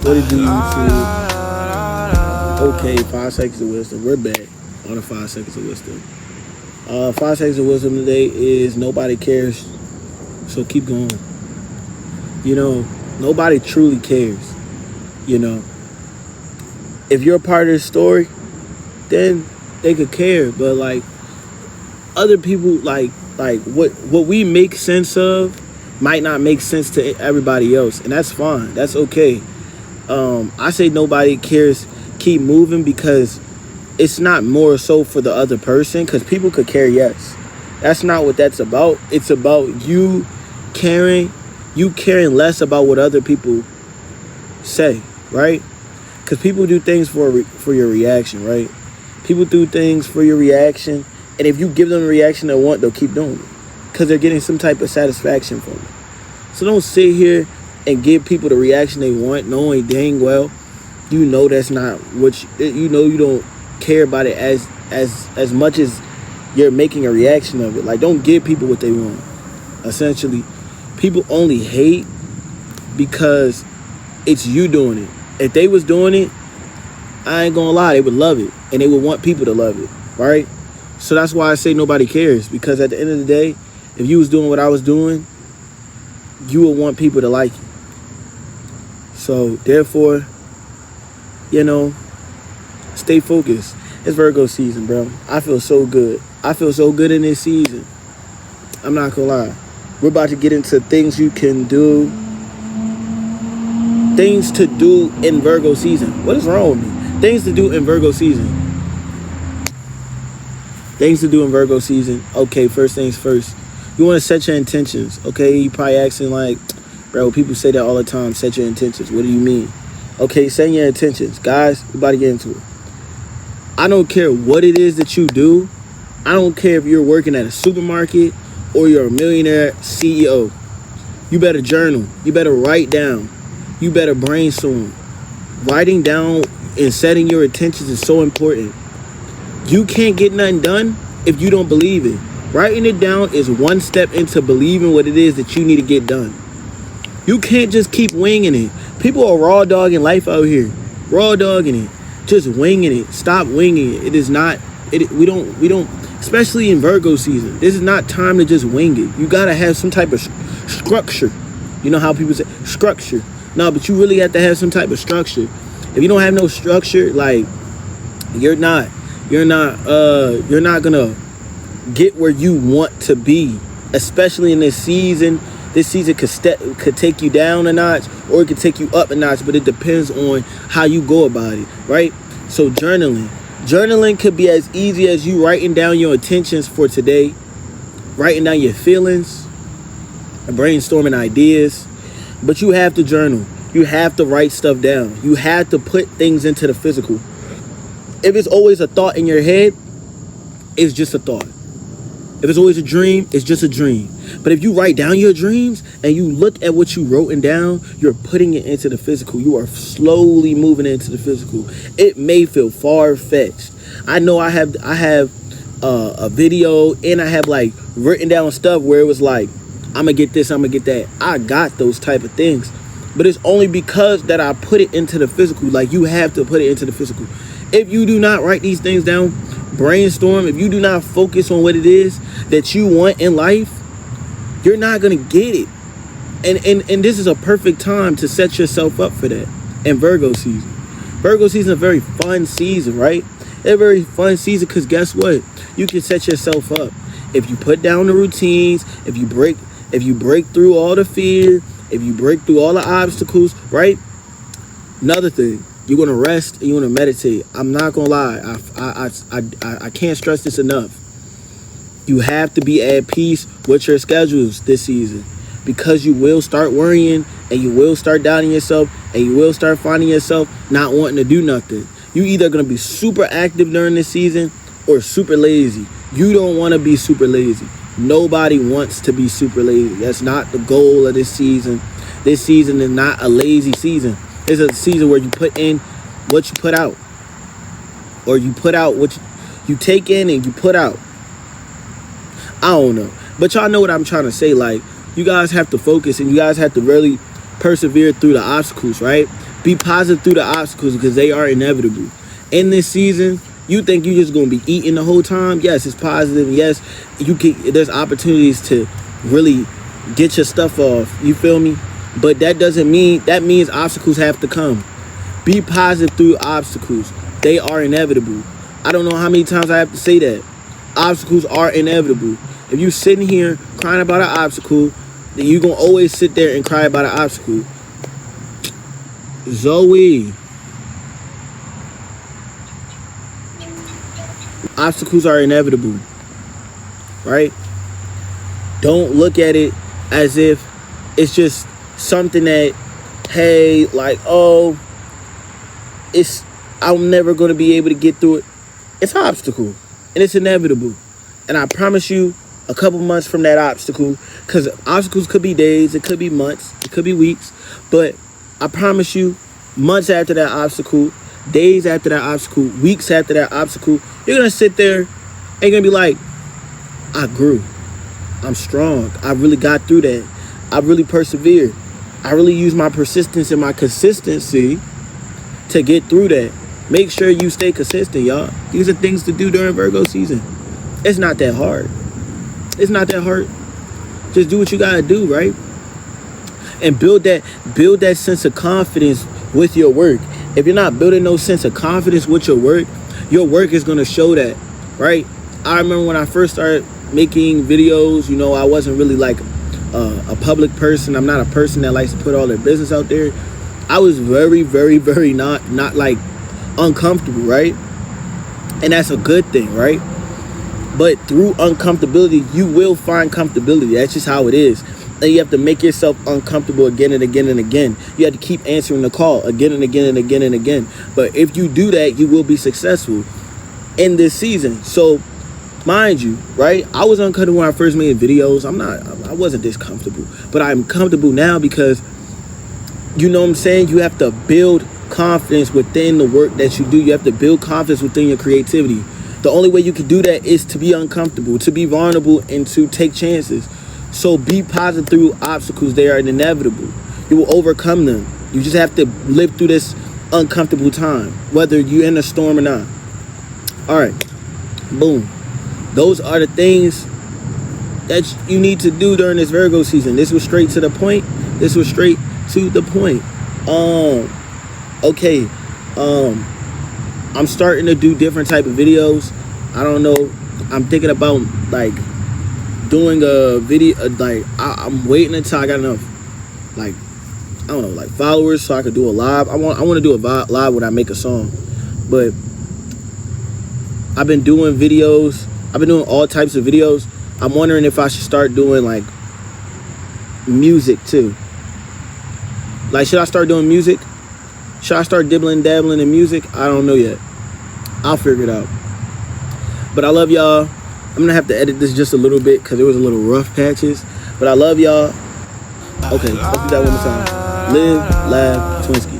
What it do, YouTube? Okay, 5 seconds of wisdom. We're back on the 5 seconds of wisdom. 5 seconds of wisdom today is nobody cares, so keep going. You know, nobody truly cares. You know, if you're a part of the story, then they could care. But like other people, like what we make sense of might not make sense to everybody else, and that's fine. That's okay. I say nobody cares. Keep moving, because it's not more so for the other person, because people could care, yes. That's not what that's about. It's about you caring less about what other people say, right? Because people do things for your reaction, right? People do things for your reaction, and if you give them the reaction they want, they'll keep doing it because they're getting some type of satisfaction from it. So don't sit here and give people the reaction they want, knowing dang well you know that's not what you know. You don't care about it as much as you're making a reaction of it. Like, don't give people what they want. Essentially, people only hate because it's you doing it. If they was doing it, I ain't gonna lie, they would love it, and they would want people to love it, right? So that's why I say nobody cares, because at the end of the day, if you was doing what I was doing, you would want people to like you. So therefore, you know, stay focused. It's Virgo season, bro. I feel so good. I feel so good in this season. I'm not gonna lie. We're about to get into things you can do. Things to do in Virgo season. What is wrong with me? Things to do in Virgo season. Things to do in Virgo season. Okay, first things first. You want to set your intentions. Okay, you probably asking like, bro, people say that all the time. Set your intentions. What do you mean? Okay, set your intentions. Guys, we're about to get into it. I don't care what it is that you do. I don't care if you're working at a supermarket or you're a millionaire CEO. You better journal. You better write down. You better brainstorm. Writing down and setting your intentions is so important. You can't get nothing done if you don't believe it. Writing it down is one step into believing what it is that you need to get done. You can't just keep winging it. People are raw dogging life out here. Raw dogging it. Just winging it. Stop winging it. It is not, we don't, especially in Virgo season, this is not time to just wing it. You gotta have some type of structure. You know how people say structure. No, but you really have to have some type of structure. If you don't have no structure, like you're not gonna get where you want to be, especially in this season. This season could take you down a notch, or it could take you up a notch, but it depends on how you go about it, right? So journaling could be as easy as you writing down your intentions for today, writing down your feelings, and brainstorming ideas. But you have to journal. You have to write stuff down. You have to put things into the physical. If it's always a thought in your head, it's just a thought. If it's always a dream, it's just a dream. But if you write down your dreams and you look at what you wrote down, you're putting it into the physical. You are slowly moving it into the physical. It may feel far-fetched. I know I have a video, and I have like written down stuff where it was like, I'm gonna get this, I'm gonna get that. I got those type of things. But it's only because that I put it into the physical. Like, you have to put it into the physical. If you do not write these things down, brainstorm, if you do not focus on what it is that you want in life, you're not gonna get it. And this is a perfect time to set yourself up for that in Virgo season. Virgo season is a very fun season, right? It's a very fun season because guess what? You can set yourself up. If you put down the routines, if you break through all the fear, if you break through all the obstacles, right? Another thing, you're gonna rest and you're gonna meditate. I'm not gonna lie, I can't stress this enough. You have to be at peace with your schedules this season, because you will start worrying and you will start doubting yourself and you will start finding yourself not wanting to do nothing. You either gonna be super active during this season or super lazy. You don't want to be super lazy. Nobody wants to be super lazy. That's not the goal of this season. This season is not a lazy season. It's a season where you put in what you put out, or you put out what you take in and you put out. I don't know, but y'all know what I'm trying to say. Like, you guys have to focus and you guys have to really persevere through the obstacles, right? Be positive through the obstacles because they are inevitable. In this season, you think you're just gonna be eating the whole time? Yes, it's positive. Yes, there's opportunities to really get your stuff off. You feel me? But that doesn't mean, that means obstacles have to come. Be positive through obstacles. They are inevitable. I don't know how many times I have to say that. Obstacles are inevitable. If you sitting here crying about an obstacle, then you're gonna always sit there and cry about an obstacle. Zoe. Obstacles are inevitable, right? Don't look at it as if it's just something that, hey, like, oh, I'm never going to be able to get through it. It's an obstacle, and it's inevitable. And I promise you, a couple months from that obstacle, because obstacles could be days, it could be months, it could be weeks, but I promise you, months after that obstacle, days after that obstacle, weeks after that obstacle, you're going to sit there and you're going to be like, I grew. I'm strong. I really got through that. I really persevered. I really used my persistence and my consistency to get through that. Make sure you stay consistent, y'all. These are things to do during Virgo season. It's not that hard. It's not that hard. Just do what you got to do, right? And build that sense of confidence with your work. If you're not building no sense of confidence with your work is going to show that, right? I remember when I first started making videos, you know, I wasn't really like a public person. I'm not a person that likes to put all their business out there. I was very, very, very not like uncomfortable, right? And that's a good thing, right? But through uncomfortability, you will find comfortability. That's just how it is. And you have to make yourself uncomfortable again and again and again. You have to keep answering the call again and again and again and again. But if you do that, you will be successful in this season. So, mind you, right? I was uncomfortable when I first made videos. I wasn't this comfortable. But I'm comfortable now because, you know what I'm saying? You have to build confidence within the work that you do. You have to build confidence within your creativity. The only way you can do that is to be uncomfortable, to be vulnerable, and to take chances. So be positive through obstacles. They are inevitable. You will overcome them. You just have to live through this uncomfortable time, whether you're in a storm or not. All right. Boom. Those are the things that you need to do during this Virgo season. This was straight to the point. Okay. I'm starting to do different type of videos. I don't know. I'm thinking about like doing a video, like I'm waiting until I got enough, like, I don't know, like followers so I could do a live. I want to do a live when I make a song. But I've been doing videos. I've been doing all types of videos. I'm wondering if I should start doing like music too. Like, should I start doing music? Should I start dabbling in music? I don't know yet. I'll figure it out. But I love y'all. I'm going to have to edit this just a little bit because it was a little rough patches. But I love y'all. Okay, let's do that one more time. Live, laugh, Twinsky.